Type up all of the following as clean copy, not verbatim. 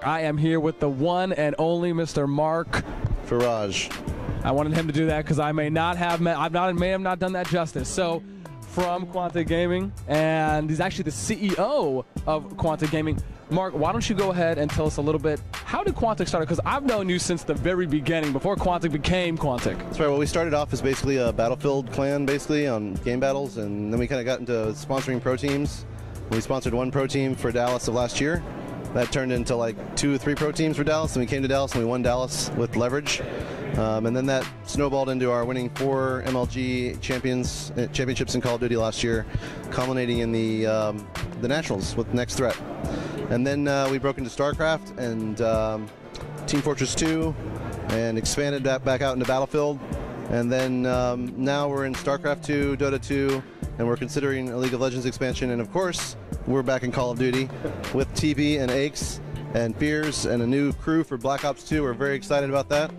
I am here with the one and only Mr. Mark Ferraz. I wanted him to do that because I may have not done that justice. So, from Quantic Gaming, and he's actually the CEO of Quantic Gaming. Mark, why don't you go ahead and tell us a little bit, how did Quantic start? Because I've known you since the very beginning, before Quantic became Quantic. That's right. Well, we started off as basically a Battlefield clan, basically, on game battles, and then we kind of got into sponsoring pro teams. We sponsored one pro team for Dallas of last year. That turned into like 2 or 3 pro teams for Dallas, and we came to Dallas and we won Dallas with leverage. And then that snowballed into our winning 4 MLG championships in Call of Duty last year, culminating in the Nationals with Next Threat. And then we broke into StarCraft and Team Fortress 2 and expanded that back out into Battlefield. And then now we're in StarCraft 2, Dota 2, and we're considering a League of Legends expansion. And of course, we're back in Call of Duty with TB and Aches and Fears and a new crew for Black Ops 2. We're very excited about that.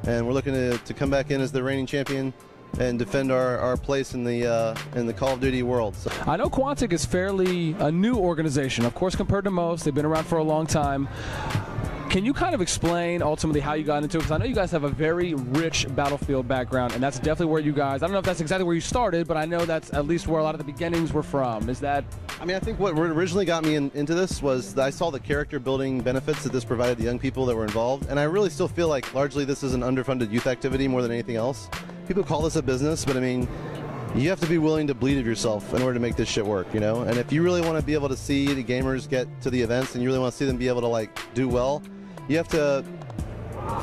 And we're looking to come back in as the reigning champion and defend our place in the Call of Duty world. So. I know Quantic is fairly a new organization, of course, compared to most. They've been around for a long time. Can you kind of explain ultimately how you got into it? Because I know you guys have a very rich Battlefield background, and that's definitely where you guys, I don't know if that's exactly where you started, but I know that's at least where a lot of the beginnings were from. Is that? I mean, I think what originally got me into this was that I saw the character building benefits that this provided the young people that were involved, and I really still feel like largely this is an underfunded youth activity more than anything else. People call this a business, but I mean, you have to be willing to bleed of yourself in order to make this shit work, you know? And if you really want to be able to see the gamers get to the events and you really want to see them be able to like do well, you have to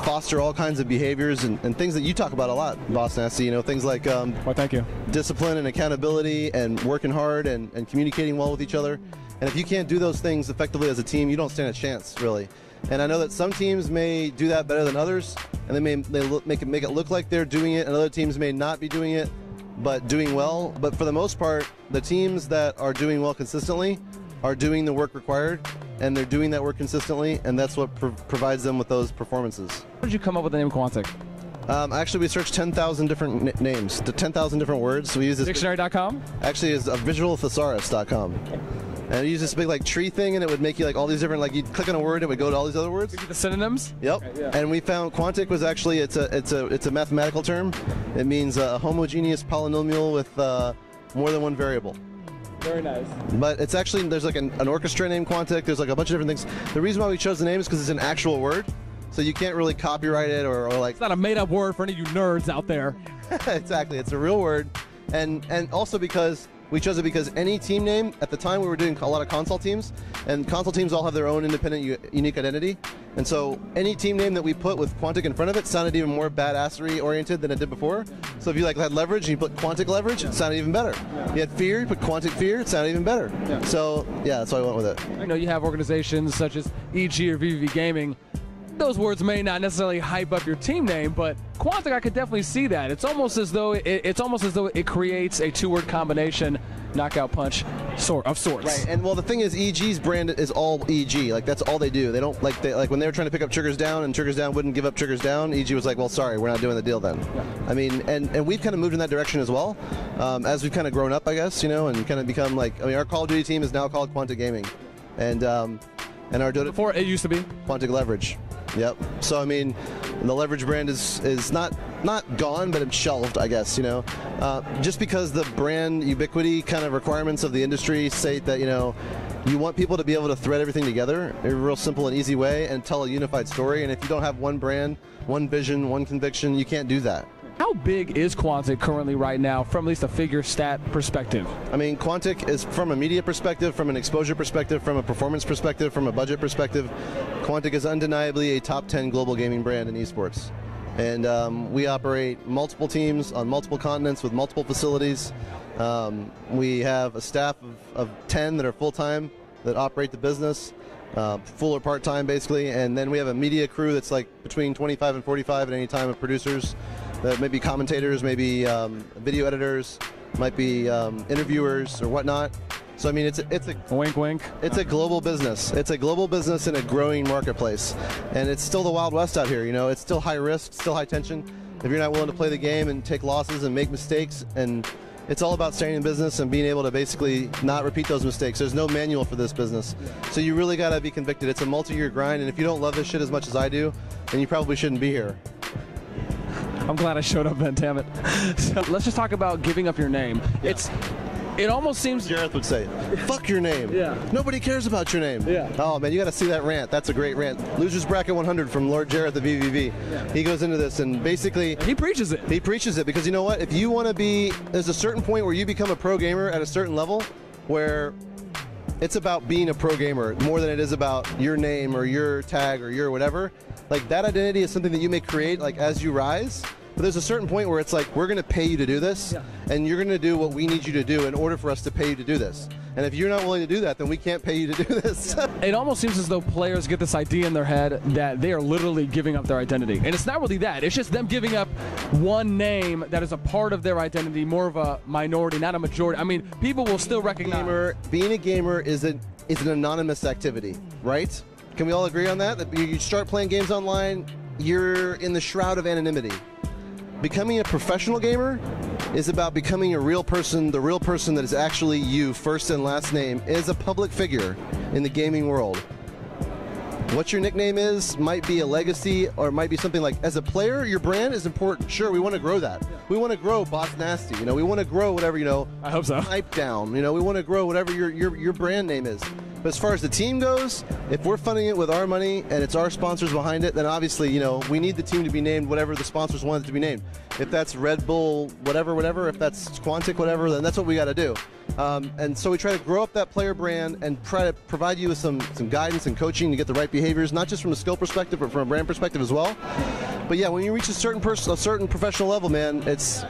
foster all kinds of behaviors and things that you talk about a lot, BOSSNASTi, you know, things like well, thank you. Discipline and accountability and working hard and communicating well with each other. And if you can't do those things effectively as a team, you don't stand a chance, really. And I know that some teams may do that better than others, and they may make it look like they're doing it, and other teams may not be doing it, but doing well. But for the most part, the teams that are doing well consistently are doing the work required, and they're doing that work consistently, and that's what provides them with those performances. How did you come up with the name Quantic? Actually, we searched 10,000 different names, 10,000 different words. So we use this. Dictionary.com? Actually, it's visualthesaurus.com. And you use this big like tree thing, and it would make you like all these different, like you'd click on a word, it would go to all these other words. The synonyms? Yep. Okay, yeah. And we found Quantic was actually it's a mathematical term. It means a homogeneous polynomial with more than one variable. Very nice. But it's actually, there's like an orchestra named Quantic. There's like a bunch of different things. The reason why we chose the name is because it's an actual word, so you can't really copyright it or like. It's not a made-up word for any of you nerds out there. Exactly, it's a real word, and also because we chose it because any team name, at the time we were doing a lot of console teams, and console teams all have their own independent, unique identity, and so any team name that we put with Quantic in front of it sounded even more badassery oriented than it did before. So if you like had leverage and you put Quantic leverage, it sounded even better. Yeah. You had fear, you put Quantic fear, it sounded even better. Yeah. So yeah, that's why I went with it. I know you have organizations such as EG or VVV Gaming. Those words may not necessarily hype up your team name, but Quantic, I could definitely see that. It's almost as though it creates a 2-word combination, knockout punch, of sorts. Right. And well, the thing is, EG's brand is all EG. Like that's all they do. They don't like when they were trying to pick up Triggers Down, and Triggers Down wouldn't give up Triggers Down. EG was like, well, sorry, we're not doing the deal then. Yeah. I mean, and we've kind of moved in that direction as well, as we've kind of grown up, I guess, you know, and kind of become like, I mean, our Call of Duty team is now called Quantic Gaming, and our Dota. Before it used to be Quantic Leverage. Yep. So I mean, the leverage brand is not gone, but it's shelved, I guess. You know, just because the brand ubiquity kind of requirements of the industry say that, you know, you want people to be able to thread everything together in a real simple and easy way and tell a unified story. And if you don't have one brand, one vision, one conviction, you can't do that. How big is Quantic currently right now from at least a figure stat perspective? I mean, Quantic is from a media perspective, from an exposure perspective, from a performance perspective, from a budget perspective. Quantic is undeniably a top 10 global gaming brand in esports. And we operate multiple teams on multiple continents with multiple facilities. We have a staff of 10 that are full-time that operate the business, full or part-time basically. And then we have a media crew that's like between 25 and 45 at any time of producers. That may be commentators, maybe video editors, might be interviewers or whatnot. So I mean, it's a wink, wink. It's a global business. It's a global business in a growing marketplace, and it's still the Wild West out here. You know, it's still high risk, still high tension. If you're not willing to play the game and take losses and make mistakes and it's all about staying in business and being able to basically not repeat those mistakes. There's no manual for this business. So you really got to be convicted. It's a multi-year grind, and if you don't love this shit as much as I do, then you probably shouldn't be here. I'm glad I showed up then, damn it. So let's just talk about giving up your name. Yeah. It almost seems... Jareth would say, fuck your name. Yeah. Nobody cares about your name. Yeah. Oh, man, you got to see that rant. That's a great rant. Losers Bracket 100 from Lord Jareth the VVV. Yeah. He goes into this, and basically... He preaches it. He preaches it, because you know what? If you want to be... There's a certain point where you become a pro gamer at a certain level where it's about being a pro gamer more than it is about your name or your tag or your whatever. Like, that identity is something that you may create, like, as you rise. But there's a certain point where it's like, we're going to pay you to do this, and you're going to do what we need you to do in order for us to pay you to do this. And if you're not willing to do that, then we can't pay you to do this. It almost seems as though players get this idea in their head that they are literally giving up their identity. And it's not really that. It's just them giving up one name that is a part of their identity, more of a minority, not a majority. I mean, people will still recognize... Being a gamer is an anonymous activity, right? Can we all agree on that? That you start playing games online, you're in the shroud of anonymity. Becoming a professional gamer is about becoming a real person, the real person that is actually you, first and last name, is a public figure in the gaming world. What your nickname is might be a legacy, or it might be something like, as a player, your brand is important. Sure, we want to grow that. We want to grow BOSSNASTi, you know, we want to grow whatever, you know, I hope so. Pipe Down, you know, we want to grow whatever your brand name is. But as far as the team goes, if we're funding it with our money and it's our sponsors behind it, then obviously, you know, we need the team to be named whatever the sponsors want it to be named. If that's Red Bull, whatever, if that's Quantic, whatever, then that's what we got to do. And so we try to grow up that player brand and try to provide you with some guidance and coaching to get the right behaviors, not just from a skill perspective, but from a brand perspective as well. But yeah, when you reach a certain professional level, man, it's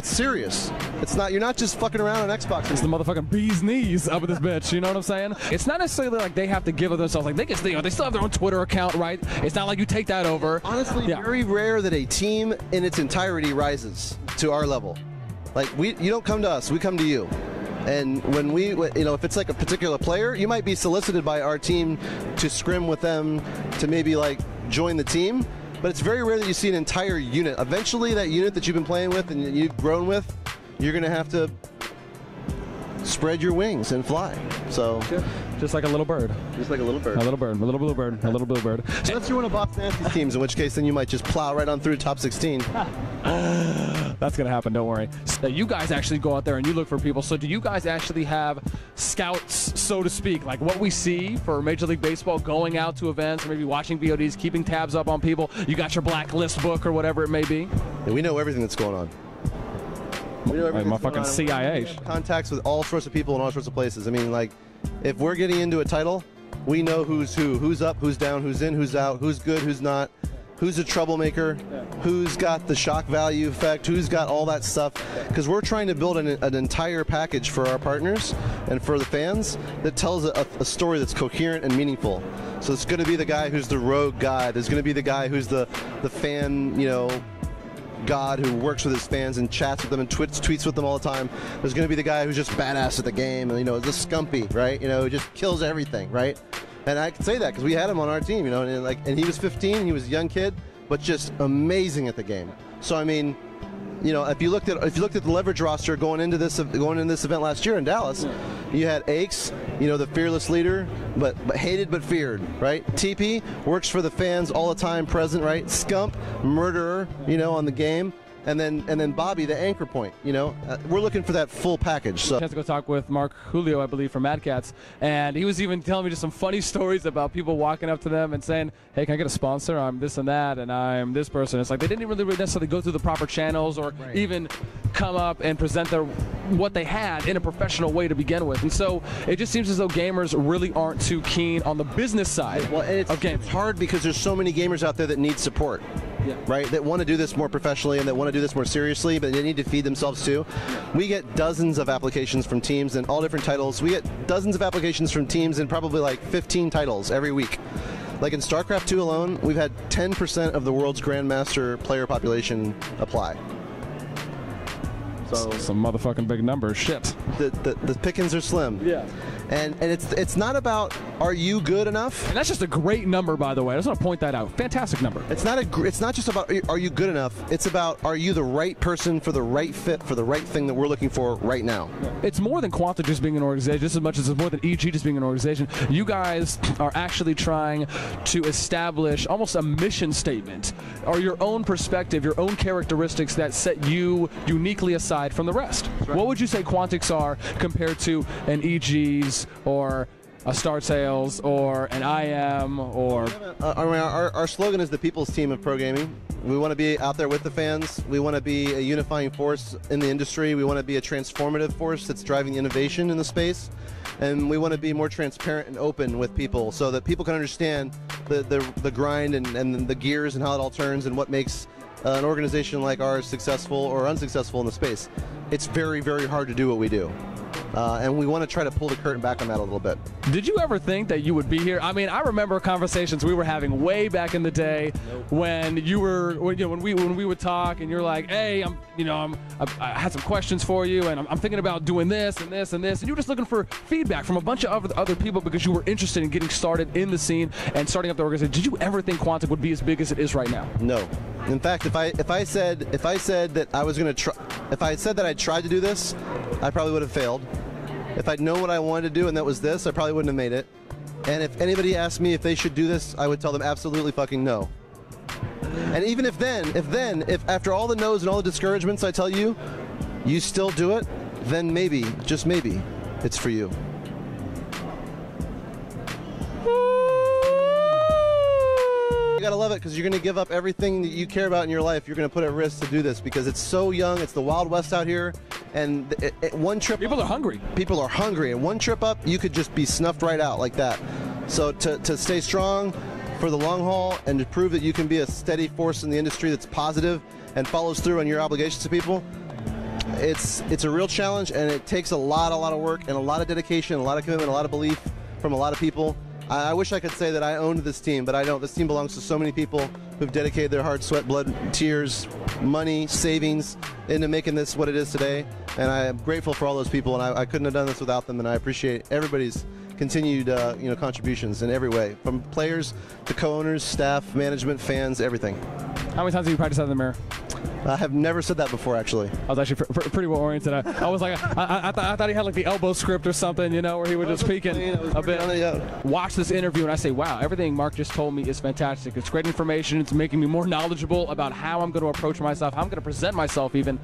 serious. It's not, you're not just fucking around on Xbox. It's the motherfucking bee's knees up at this bitch. You know what I'm saying? It's not necessarily like they have to give of themselves. Like they can, you know, they still have their own Twitter account, right? It's not like you take that over. Honestly, very rare that a team in its entirety rises to our level. Like you don't come to us, we come to you. And when we, you know, if it's like a particular player, you might be solicited by our team to scrim with them to maybe like join the team. But it's very rare that you see an entire unit. Eventually, that unit that you've been playing with and you've grown with, you're going to have to spread your wings and fly. So, just like a little bird. Just like a little bird. A little bird. A little blue bird. A little blue bird. So unless you're one of BOSSNASTi's teams, in which case then you might just plow right on through top 16. That's going to happen, don't worry. So you guys actually go out there and you look for people. So do you guys actually have scouts, so to speak, like what we see for Major League Baseball, going out to events, or maybe watching VODs, keeping tabs up on people? You got your blacklist book or whatever it may be? Yeah, we know everything that's going on. We know everything my fucking CIA. Contacts with all sorts of people in all sorts of places. I mean, like, if we're getting into a title, we know who's who, who's up, who's down, who's in, who's out, who's good, who's not, who's a troublemaker, who's got the shock value effect, who's got all that stuff. Because we're trying to build an entire package for our partners and for the fans that tells a story that's coherent and meaningful. So it's going to be the guy who's the rogue guy. There's going to be the guy who's the fan, you know, god who works with his fans and chats with them and tweets with them all the time. There's going to be the guy who's just badass at the game and, you know, the scumpy, right? You know, who just kills everything, right? And I can say that because we had him on our team, you know, and he was 15, and he was a young kid, but just amazing at the game. So I mean, you know, if you looked at the leverage roster going into this event last year in Dallas, you had Aches, you know, the fearless leader, but hated but feared, right? TP works for the fans all the time, present, right? Scump, murderer, you know, on the game. And then Bobby, the anchor point, you know. We're looking for that full package. So. I had to go talk with Mark Julio, I believe, from Mad Cats, and he was even telling me just some funny stories about people walking up to them and saying, hey, can I get a sponsor? I'm this and that, and I'm this person. It's like they didn't really necessarily go through the proper channels or even come up and present what they had in a professional way to begin with. And so it just seems as though gamers really aren't too keen on the business side of games. It's hard because there's so many gamers out there that need support. Yeah. Right, that want to do this more professionally and that want to do this more seriously, but they need to feed themselves too. We get dozens of applications from teams in all different titles. We get dozens of applications from teams in probably like 15 titles every week. Like in StarCraft 2 alone, we've had 10% of the world's Grandmaster player population apply. So some motherfucking big numbers. Shit. The pickings are slim. Yeah. And it's not about are you good enough. And that's just a great number, by the way. I just want to point that out. Fantastic number. It's not just about are you good enough. It's about are you the right person for the right fit for the right thing that we're looking for right now. It's more than Quantic just being an organization, just as much as it's more than EG just being an organization. You guys are actually trying to establish almost a mission statement or your own perspective, your own characteristics that set you uniquely aside from the rest. Right. What would you say Quantic's are compared to an EG's or a Star Sales or an IM or... Our slogan is the people's team of pro gaming. We want to be out there with the fans. We want to be a unifying force in the industry. We want to be a transformative force that's driving innovation in the space. And we want to be more transparent and open with people so that people can understand the grind and the gears and how it all turns and what makes an organization like ours successful or unsuccessful in the space. It's very, very hard to do what we do. And we want to try to pull the curtain back on that a little bit. Did you ever think that you would be here? I mean, I remember conversations we were having way back in the day when you were, when we would talk, and you're like, "Hey, I had some questions for you, and I'm thinking about doing this and this and this," and you were just looking for feedback from a bunch of other people because you were interested in getting started in the scene and starting up the organization. Did you ever think Quantic would be as big as it is right now? No. In fact, if I said that I was going to try, if I said that I tried to do this, I probably would have failed. If I'd known what I wanted to do and that was this, I probably wouldn't have made it. And if anybody asked me if they should do this, I would tell them absolutely fucking no. And even if after all the no's and all the discouragements I tell you, you still do it, then maybe, just maybe, it's for you. You gotta love it because you're gonna give up everything that you care about in your life. You're gonna put at risk to do this because it's so young. It's the Wild West out here, and one trip. People are hungry. People are hungry, and one trip up, you could just be snuffed right out like that. So to stay strong for the long haul and to prove that you can be a steady force in the industry that's positive and follows through on your obligations to people, it's a real challenge, and it takes a lot of work and a lot of dedication, a lot of commitment, a lot of belief from a lot of people. I wish I could say that I owned this team, but I don't. This team belongs to so many people who've dedicated their heart, sweat, blood, tears, money, savings into making this what it is today. And I am grateful for all those people, and I couldn't have done this without them. And I appreciate everybody's continued contributions in every way, from players to co-owners, staff, management, fans, everything. How many times have you practiced out in the mirror? I have never said that before, actually. I was actually pretty well oriented. I was like, I thought he had like the elbow script or something, where he would just peeking a bit. Watch this interview, and I say, wow, everything Mark just told me is fantastic. It's great information. It's making me more knowledgeable about how I'm going to approach myself, how I'm going to present myself even.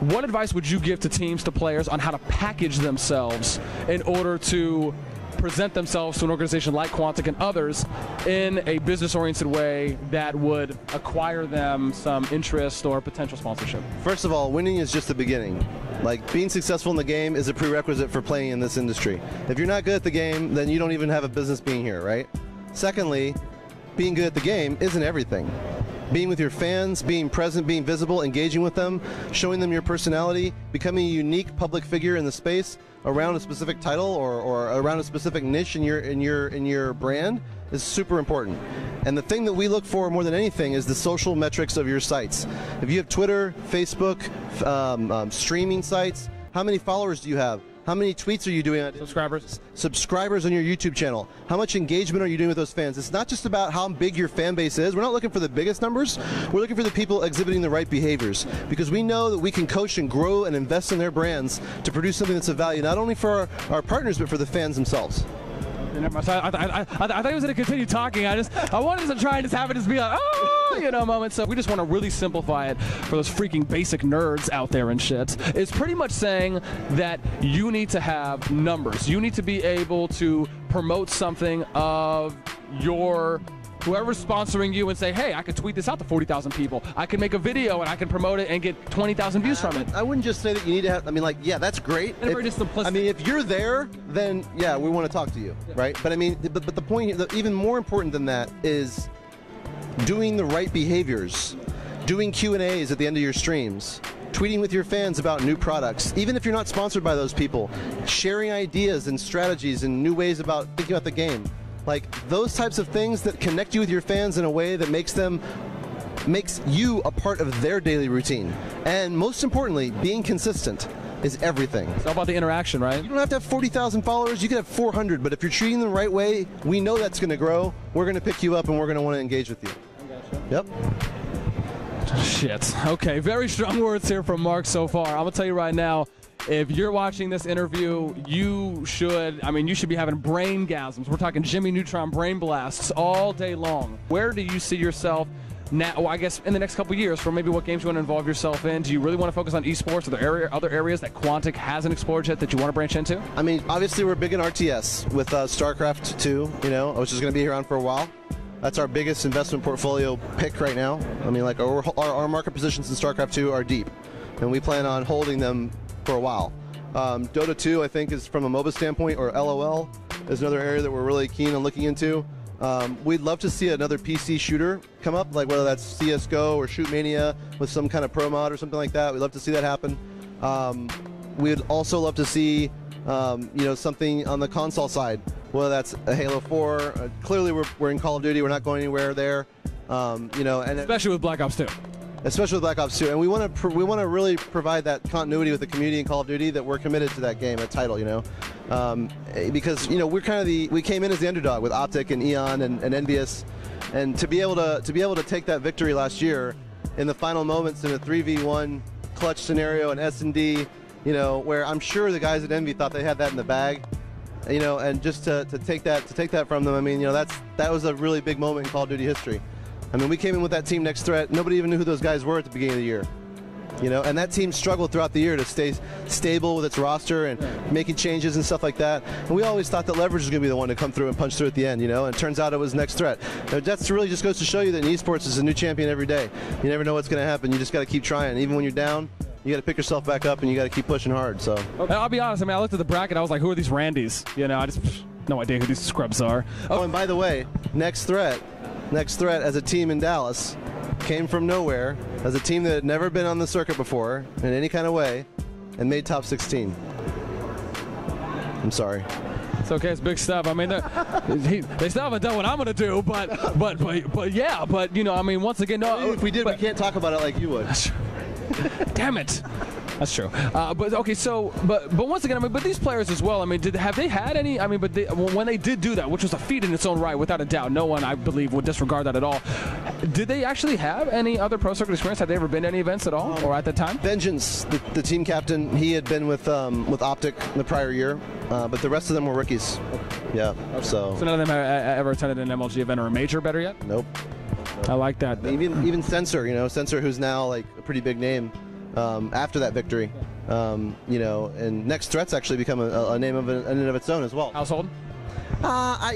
What advice would you give to teams, to players, on how to package themselves in order to present themselves to an organization like Quantic and others in a business-oriented way that would acquire them some interest or potential sponsorship? First of all, winning is just the beginning. Like, being successful in the game is a prerequisite for playing in this industry. If you're not good at the game, then you don't even have a business being here, right? Secondly, being good at the game isn't everything. Being with your fans, being present, being visible, engaging with them, showing them your personality, becoming a unique public figure in the space around a specific title or around a specific niche in your brand is super important. And the thing that we look for more than anything is the social metrics of your sites. If you have Twitter, Facebook, streaming sites, how many followers do you have? How many tweets are you doing? Subscribers on your YouTube channel. How much engagement are you doing with those fans? It's not just about how big your fan base is. We're not looking for the biggest numbers. We're looking for the people exhibiting the right behaviors, because we know that we can coach and grow and invest in their brands to produce something that's of value, not only for our partners, but for the fans themselves. I thought he was going to continue talking. I wanted to try and just have it just be like, oh, moment. So we just want to really simplify it for those freaking basic nerds out there and shit. It's pretty much saying that you need to have numbers. You need to be able to promote something of your whoever's sponsoring you and say, hey, I could tweet this out to 40,000 people. I can make a video and I can promote it and get 20,000 views from it. I wouldn't just say that you need to have, yeah, that's great. If you're there, then yeah, we want to talk to you, right? But but the point, even more important than that is doing the right behaviors, doing Q&As at the end of your streams, tweeting with your fans about new products, even if you're not sponsored by those people, sharing ideas and strategies and new ways about thinking about the game. Like, those types of things that connect you with your fans in a way that makes them makes you a part of their daily routine. And most importantly, being consistent is everything. It's all about the interaction, right? You don't have to have 40,000 followers, you can have 400, but if you're treating them the right way, we know that's going to grow. We're going to pick you up and we're going to want to engage with you. Yep. Shit. Okay, very strong words here from Mark so far. I'm going to tell you right now, if you're watching this interview, you should be having brain gasms. We're talking Jimmy Neutron brain blasts all day long. Where do you see yourself now, well, I guess in the next couple years, for maybe what games you want to involve yourself in? Do you really want to focus on esports? Are there other areas that Quantic hasn't explored yet that you want to branch into? I mean, obviously we're big in RTS with StarCraft 2, which is going to be around for a while. That's our biggest investment portfolio pick right now. I mean, like our market positions in StarCraft 2 are deep, and we plan on holding them for a while. Dota 2, I think, is from a MOBA standpoint, or LOL, is another area that we're really keen on looking into. We'd love to see another PC shooter come up, like whether that's CSGO or Shoot Mania with some kind of pro mod or something like that. We'd love to see that happen. We'd also love to see something on the console side, whether that's a Halo 4. Clearly, we're in Call of Duty. We're not going anywhere there. And especially with Black Ops 2. Especially with Black Ops 2, and we want to really provide that continuity with the community in Call of Duty, that we're committed to that game, that title, because we're kind of we came in as the underdog with Optic and Eon and Envious, and to be able to take that victory last year in the final moments in a 3v1 clutch scenario in S&D, where I'm sure the guys at Envy thought they had that in the bag, and just to take that from them, I mean, that was a really big moment in Call of Duty history. I mean, we came in with that team Next Threat. Nobody even knew who those guys were at the beginning of the year. And that team struggled throughout the year to stay stable with its roster and making changes and stuff like that. And we always thought that Leverage was going to be the one to come through and punch through at the end, and it turns out it was Next Threat. And that's really just goes to show you that in esports is a new champion every day. You never know what's going to happen. You just got to keep trying. Even when you're down, you got to pick yourself back up and you got to keep pushing hard. So I'll be honest. I mean, I looked at the bracket. I was like, who are these Randys? I just no idea who these scrubs are. Oh, and by the way, Next Threat as a team in Dallas came from nowhere as a team that had never been on the circuit before in any kind of way and made top 16. I'm sorry. It's okay. It's big stuff. I mean, they still haven't done what I'm going to do, but yeah. But I mean, once again, no. If we did, we can't talk about it like you would. Damn it. That's true. But okay, so but once again, I mean, but these players as well. I mean, have they had any? I mean, but when they did do that, which was a feat in its own right, without a doubt, no one, I believe, would disregard that at all. Did they actually have any other pro circuit experience? Had they ever been to any events at all, or at that time? Vengeance, the team captain, he had been with Optic the prior year, but the rest of them were rookies. Yeah. Okay. So none of them have ever attended an MLG event or a major, better yet. Nope. I like that. Even Sensor, Sensor, who's now like a pretty big name. After that victory, and Next Threat's actually become a name in and of its own as well. Household?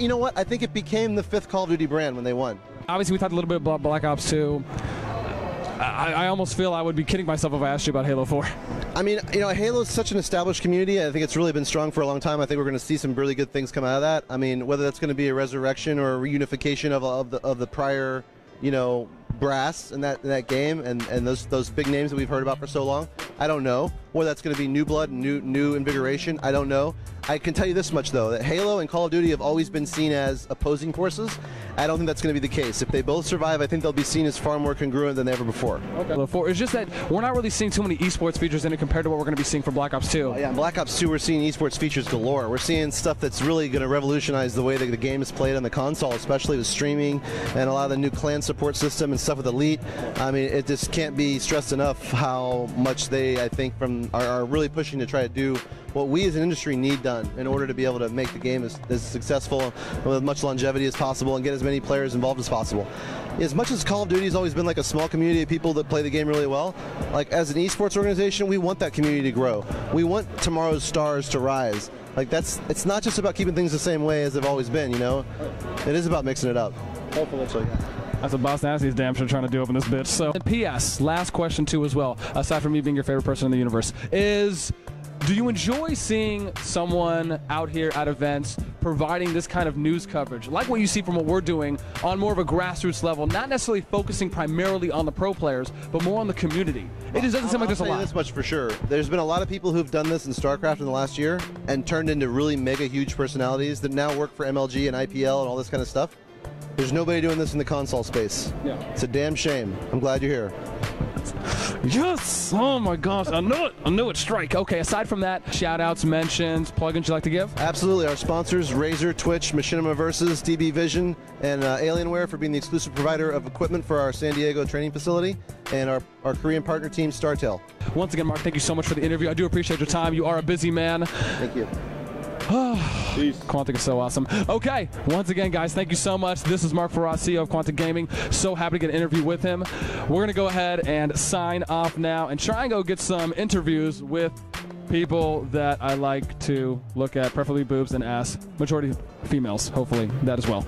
You know what? I think it became the 5th Call of Duty brand when they won. Obviously, we talked a little bit about Black Ops 2. I almost feel I would be kidding myself if I asked you about Halo 4. I mean, Halo is such an established community. I think it's really been strong for a long time. I think we're going to see some really good things come out of that. I mean, whether that's going to be a resurrection or a reunification of the prior, brass in that game and those big names that we've heard about for so long, I don't know. Whether that's going to be new blood and new invigoration, I don't know. I can tell you this much though, that Halo and Call of Duty have always been seen as opposing forces. I don't think that's going to be the case. If they both survive, I think they'll be seen as far more congruent than ever before. Okay. It's just that we're not really seeing too many esports features in it compared to what we're going to be seeing for Black Ops 2. Yeah, in Black Ops 2 we're seeing esports features galore. We're seeing stuff that's really going to revolutionize the way that the game is played on the console, especially with streaming and a lot of the new clan support system and stuff with Elite. I mean, it just can't be stressed enough how much they, I think, are really pushing to try to do what we as an industry need done in order to be able to make the game as successful and with as much longevity as possible and get as many players involved as possible. As much as Call of Duty has always been like a small community of people that play the game really well, like as an esports organization, we want that community to grow. We want tomorrow's stars to rise. Like it's not just about keeping things the same way as they've always been, It is about mixing it up. Hopefully. So, yeah. That's what BOSSNASTi is damn sure trying to do up in this bitch. So, P.S. Last question too as well, aside from me being your favorite person in the universe, is do you enjoy seeing someone out here at events providing this kind of news coverage, like what you see from what we're doing on more of a grassroots level, not necessarily focusing primarily on the pro players, but more on the community? It just doesn't seem like there's a lot. I'll tell you this much for sure. There's been a lot of people who've done this in StarCraft in the last year and turned into really mega huge personalities that now work for MLG and IPL and all this kind of stuff. There's nobody doing this in the console space. Yeah. It's a damn shame. I'm glad you're here. Yes! Oh my gosh, I knew it! I knew it, strike. Okay, aside from that, shout-outs, mentions, plugins you like to give? Absolutely. Our sponsors, Razer, Twitch, Machinima Versus, DB Vision, and Alienware for being the exclusive provider of equipment for our San Diego training facility, and our Korean partner team, StarTel. Once again, Mark, thank you so much for the interview. I do appreciate your time. You are a busy man. Thank you. Peace. Quantic is so awesome. Okay, once again, guys, thank you so much. This is Mark Ferraz, CEO of Quantic Gaming. So happy to get an interview with him. We're going to go ahead and sign off now and try and go get some interviews with people that I like to look at, preferably boobs and ass. Majority females, hopefully that as well.